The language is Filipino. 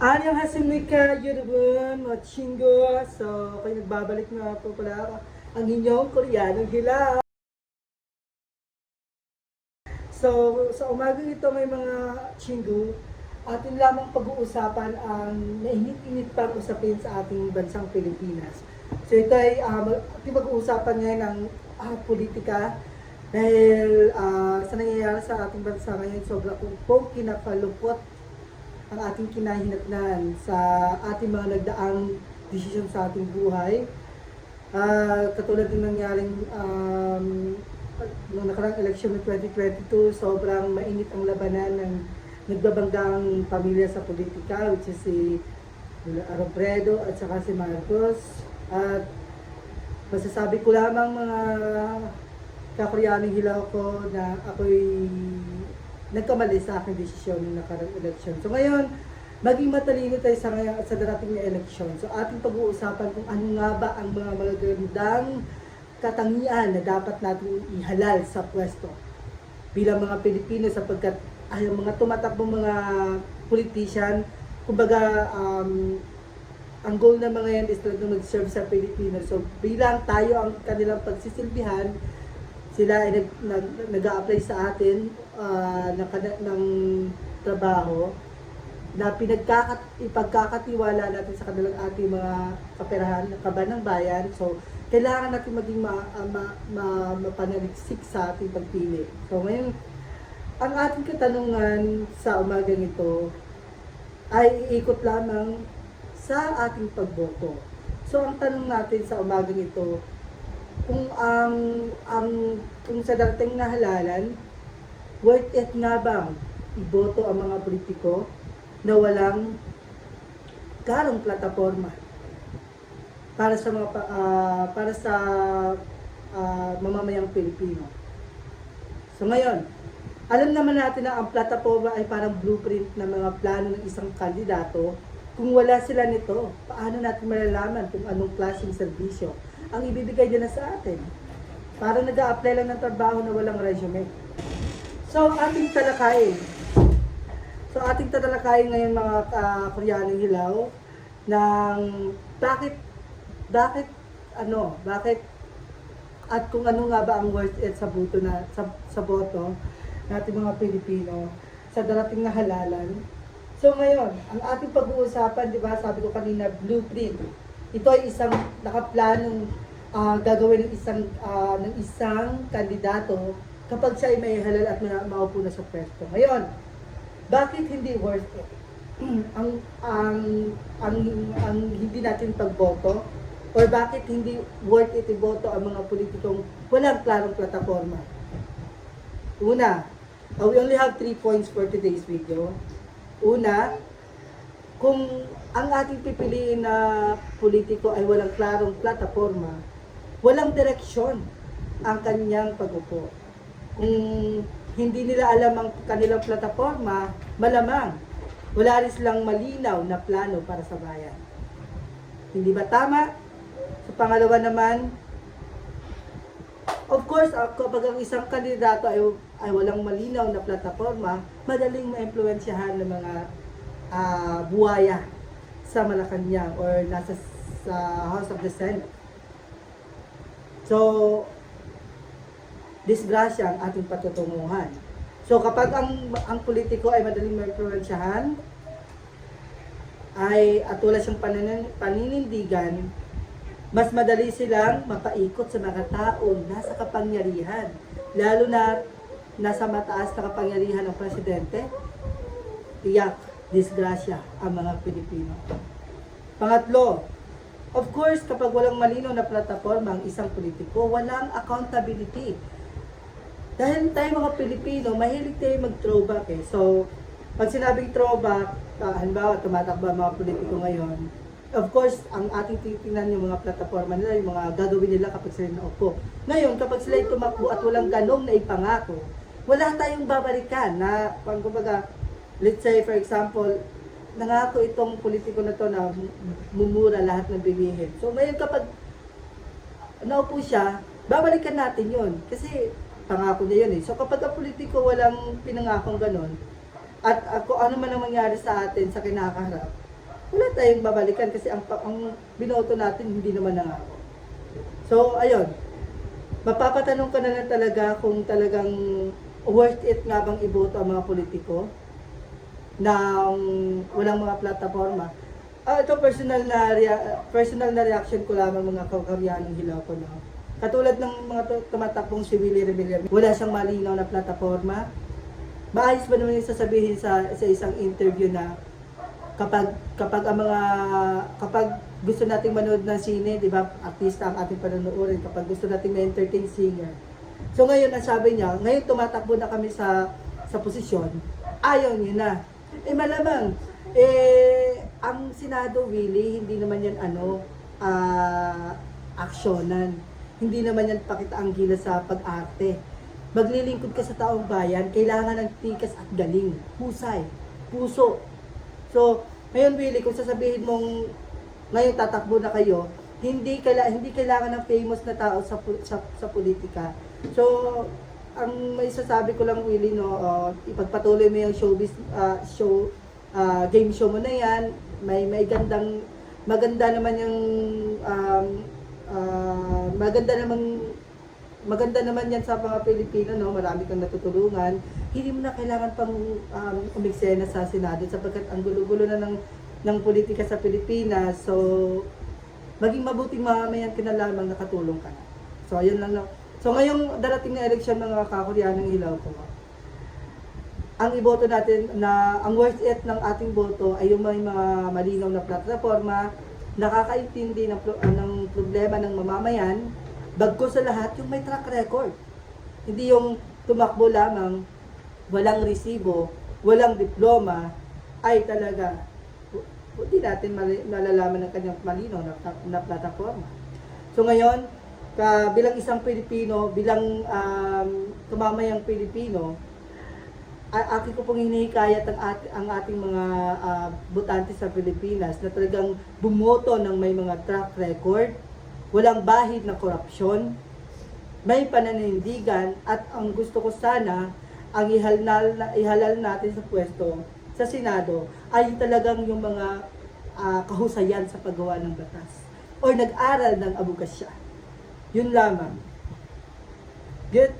안녕하십니까 여러분, mga chingo. So, kayo nagbabalik na po pala ako, ang inyong Koreanong Hilaw. So, sa umagang ito may mga chingo, atin lamang pag-uusapan ang nainit-init pang usapin sa ating bansang Pilipinas. So, ito ay ating pag-uusapan ngayon ng politika dahil sa nangyayari sa ating bansa ngayon, sobra pong kinakalupot ang ating kinahinatnan sa ating mga nagdaang desisyon sa ating buhay. Katulad ng nangyaring noong nakarang eleksyon ng 2022, sobrang mainit ang labanan ng nagbabanggang pamilya sa politika, which is si Robredo at saka si Marcos. At masasabi ko lamang mga kakuryanong hilaw ko na ako'y nagkamali sa aking desisyon ng nakarang eleksyon. So ngayon, maging matalino tayo sa darating na eleksyon. So ating pag-uusapan kung ano nga ba ang mga magagandang katangian na dapat natin ihalal sa pwesto bilang mga Pilipino, sapagkat ay mga tumatakbong mga politician, kumbaga ang goal ng mga yan is talagang mag-serve sa Pilipinas. So bilang tayo ang kanilang pagsisilbihan, sila ay nag-a-apply sa atin ng trabaho na ipagkakatiwala natin sa kanilang ating mga kaperahan, kaban ng bayan. So, kailangan natin maging mapanaliksik sa ating pagpili. So, ngayon, ang ating katanungan sa umagang ito ay iikot lamang sa ating pagboto. So, ang tanong natin sa umagang ito, kung sa darating na halalan, worth it nga bang iboto ang mga politiko na walang karong plataforma para sa mga mamamayang Pilipino. So ngayon, alam naman natin na ang plataforma ay parang blueprint ng mga plano ng isang kandidato. Kung wala sila nito, paano natin malalaman kung anong klaseng serbisyo ang ibibigay nila sa atin? Parang nag-a-apply lang ng trabaho na walang resume. So, ating talakayin ngayon mga Koreanong hilaw ng bakit at kung ano nga ba ang worth it sa boto natin mga Pilipino sa darating na halalan. So ngayon, ang ating pag-uusapan, di ba, sabi ko kanina, blueprint. Ito ay isang nakaplanong gagawin ng isang kandidato kapag siya ay may halal at maupo na sa pwesto. Ngayon, bakit hindi worth it? ang hindi natin pagboto, or bakit hindi worth it iboto ang mga politikong walang klarong plataforma? Una, we only have 3 points for today's video. Una, kung ang ating pipiliin na politiko ay walang klarong plataforma, walang direksyon ang kanyang pag-upo. Kung hindi nila alam ang kanilang plataforma, malamang wala rin silang malinaw na plano para sa bayan. Hindi ba tama? Sa pangalawa naman, of course, kapag ang isang kandidato ay walang malinaw na plataforma, madaling ma-impluwensyahan ng mga buwaya sa Malacanang or sa House of the Senate. So, disgrasya ang ating patutunguhan. So, kapag ang politiko ay madaling ma-impluwensyahan, at wala siyang paninindigan, mas madali silang mapaikot sa mga taong nasa kapangyarihan, lalo na nasa mataas na kapangyarihan ng presidente. Tiyak, disgrasya ang mga Pilipino. Pangatlo, of course, kapag walang malinaw na plataforma ang isang politiko, walang accountability. Dahil tayo mga Pilipino, mahilig tayo mag-throwback eh. So, pag sinabing throwback, halimbawa, tumatakbo ang mga politiko ngayon, of course, ang ating titingnan yung mga plataforma nila, yung mga gagawin nila kapag sila naupo. Ngayon, kapag sila tumakbo at walang ganong na ipangako, wala tayong babalikan na, kumbaga, let's say, for example, nangako itong politiko na to na mumura lahat ng bilihin. So, ngayon kapag naupo siya, babalikan natin yun. Kasi, pangako niya yun eh. So, kapag ang politiko walang pinangakong ganon, at kung ano man ang mangyari sa atin sa kinakaharap, wala tayong babalikan kasi ang binoto natin hindi naman nangako. So, ayun. Mapapatanong ka na lang talaga kung talagang worth it nga bang iboto ang mga politiko na walang mga plataforma. Ito personal na reaction ko lamang mga kakaryanong hilaw ko na. Katulad ng mga tumatakbong si Willie Revilla, wala siyang malinaw na plataforma. Maayos ba naman yung sasabihin sa isang interview na kapag gusto nating manood ng sine, di ba, artista ang ating panonoodin, kapag gusto nating ma-entertain singer. So ngayon, ang sabi niya, ngayon tumatakbo na kami sa posisyon, ayaw niyo na. Malamang, ang Senado, Willie, hindi naman yan aksyonan. Hindi naman yan pakita ang gilas sa pag-arte. Maglilingkod ka sa taong bayan, kailangan ng tikas at galing, husay, puso. So, ngayon Willie, kung sasabihin mong ngayon tatakbo na kayo, hindi kailangan ng famous na tao sa politika. So, ang may sasabi ko lang Willie, no, ipagpatuloy mo yung game show mo na yan. Maganda naman yung maganda naman yan sa mga Pilipino, no? Marami kang natutulungan. Hindi mo na kailangan pang umiksena sa Senado sapagkat ang gulo-gulo na ng politika sa Pilipinas. So, maging mabuting mamamayan ka na lamang nakatulong ka na. So, ayun lang. So, ngayong darating na eleksyon mga kakuryanong hilaw ko, ang iboto natin na ang worth it ng ating boto ay yung may mga malinaw na plataforma, nakakaintindi ng problema ng mamamayan, bagko sa lahat yung may track record. Hindi yung tumakbo lamang, walang resibo, walang diploma, ay talaga hindi natin malalaman ng kanyang malinaw na plataforma. So ngayon, bilang isang Pilipino, bilang tumamayang Pilipino, akin ko pong hinihikayat ang ating mga botante sa Pilipinas na talagang bumoto ng may mga track record, walang bahid na korupsyon, may pananindigan, at ang gusto ko sana, ang ihalal natin sa pwesto sa Senado ay talagang yung mga kahusayan sa paggawa ng batas o nag-aral ng abogasya. Yun lamang. Good?